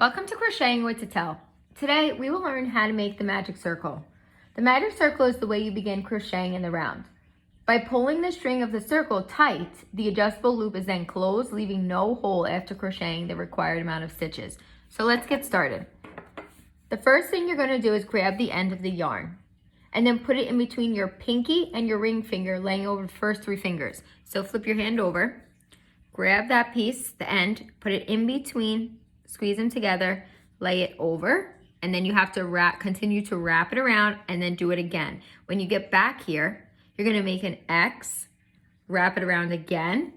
Welcome to Crocheting with ZITELLE. Today we will learn how to make the magic circle. The magic circle is the way you begin crocheting in the round. By pulling the string of the circle tight, the adjustable loop is then closed, leaving no hole after crocheting the required amount of stitches. So let's get started. The first thing you're going to do is grab the end of the yarn and then put it in between your pinky and your ring finger, laying over the first 3 fingers. So flip your hand over, grab that piece, the end, put it in between, squeeze them together, lay it over, and then you have to continue to wrap it around and then do it again. When you get back here, you're gonna make an X, wrap it around again,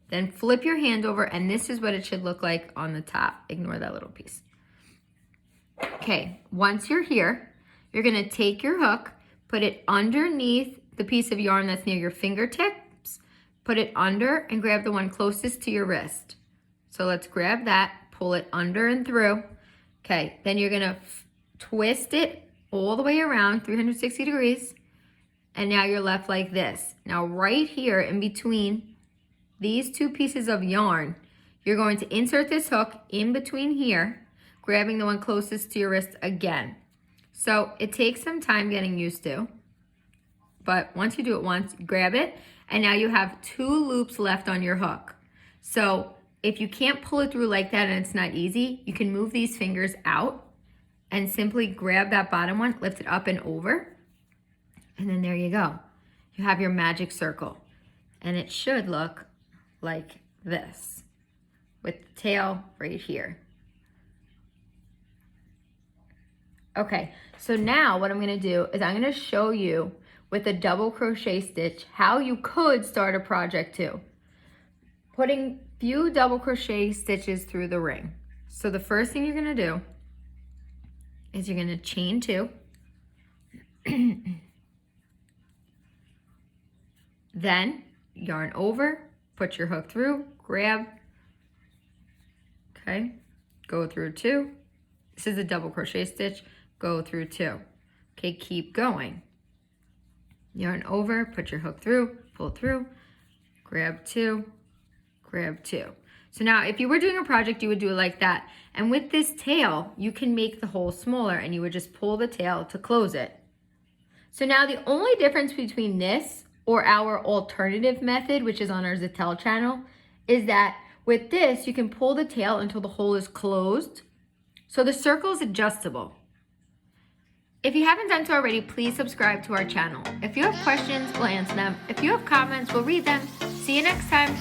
then flip your hand over, and this is what it should look like on the top. Ignore that little piece. Okay, once you're here, you're gonna take your hook, put it underneath the piece of yarn that's near your fingertips, put it under and grab the one closest to your wrist. So let's grab that, pull it under and through. Okay, then you're gonna twist it all the way around 360 degrees. And now you're left like this. Now right here in between these 2 pieces of yarn, you're going to insert this hook in between here, grabbing the one closest to your wrist again. So it takes some time getting used to, but once you do it once, grab it, and now you have 2 loops left on your hook. So if you can't pull it through like that and it's not easy, you can move these fingers out and simply grab that bottom one, lift it up and over, and then there you go. You have your magic circle. And it should look like this, with the tail right here. Okay, so now what I'm gonna do is I'm gonna show you with a double crochet stitch how you could start a project too. Putting few double crochet stitches through the ring. So the first thing you're gonna do is you're gonna chain 2, then yarn over, put your hook through, grab, okay, go through 2. This is a double crochet stitch, go through 2. Okay, keep going. Yarn over, put your hook through, pull through, grab 2, grab 2. So now if you were doing a project, you would do it like that. And with this tail, you can make the hole smaller and you would just pull the tail to close it. So now the only difference between this or our alternative method, which is on our ZITELLE channel, is that with this, you can pull the tail until the hole is closed. So the circle is adjustable. If you haven't done so already, please subscribe to our channel. If you have questions, we'll answer them. If you have comments, we'll read them. See you next time.